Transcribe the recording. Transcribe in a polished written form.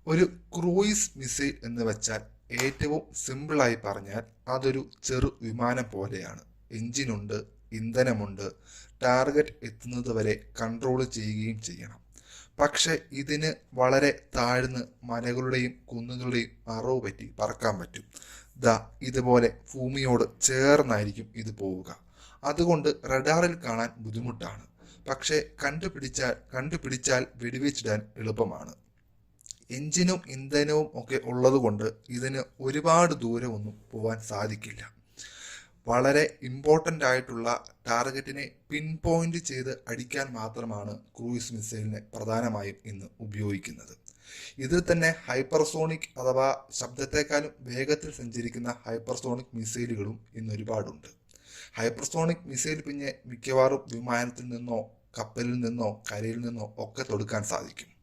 ഒരു cruise missile എന്ന് വെച്ചാൽ ഏറ്റവും സിമ്പിളായി പറഞ്ഞാൽ അതൊരു ചെറു വിമാനം പോലെയാണ്. എഞ്ചിനുണ്ട്, ഇന്ധനമുണ്ട്, ടാർഗറ്റ് എത്തുന്നത് വരെ കൺട്രോൾ ചെയ്യുകയും ചെയ്യണം. പക്ഷെ ഇതിന് വളരെ താഴ്ന്ന് മലകളുടെയും കുന്നുകളുടെയും മറവ് പറ്റി പറക്കാൻ പറ്റും. ദാ ഇതുപോലെ ഭൂമിയോട് ചേർന്നായിരിക്കും ഇത് പോവുക. അതുകൊണ്ട് റഡാറിൽ കാണാൻ ബുദ്ധിമുട്ടാണ്. പക്ഷെ കണ്ടുപിടിച്ചാൽ വെടിവെച്ചിടാൻ എളുപ്പമാണ്. എഞ്ചിനും ഇന്ധനവും ഒക്കെ ഉള്ളതുകൊണ്ട് ഇതിന് ഒരുപാട് ദൂരമൊന്നും പോകാൻ സാധിക്കില്ല. വളരെ ഇമ്പോർട്ടൻ്റ് ആയിട്ടുള്ള ടാർഗറ്റിനെ പിൻ പോയിന്റ് ചെയ്ത് അടിക്കാൻ മാത്രമാണ് ക്രൂയിസ് മിസൈലിനെ പ്രധാനമായും ഇന്ന് ഉപയോഗിക്കുന്നത്. ഇതിൽ തന്നെ ഹൈപ്പർസോണിക് അഥവാ ശബ്ദത്തെക്കാളും വേഗത്തിൽ സഞ്ചരിക്കുന്ന ഹൈപ്പർസോണിക് മിസൈലുകളും ഇന്ന് ഒരുപാടുണ്ട്. ഹൈപ്പർസോണിക് മിസൈൽ പിന്നെ മിക്കവാറും വിമാനത്തിൽ നിന്നോ കപ്പലിൽ നിന്നോ കരയിൽ നിന്നോ ഒക്കെ തൊടുക്കാൻ സാധിക്കും.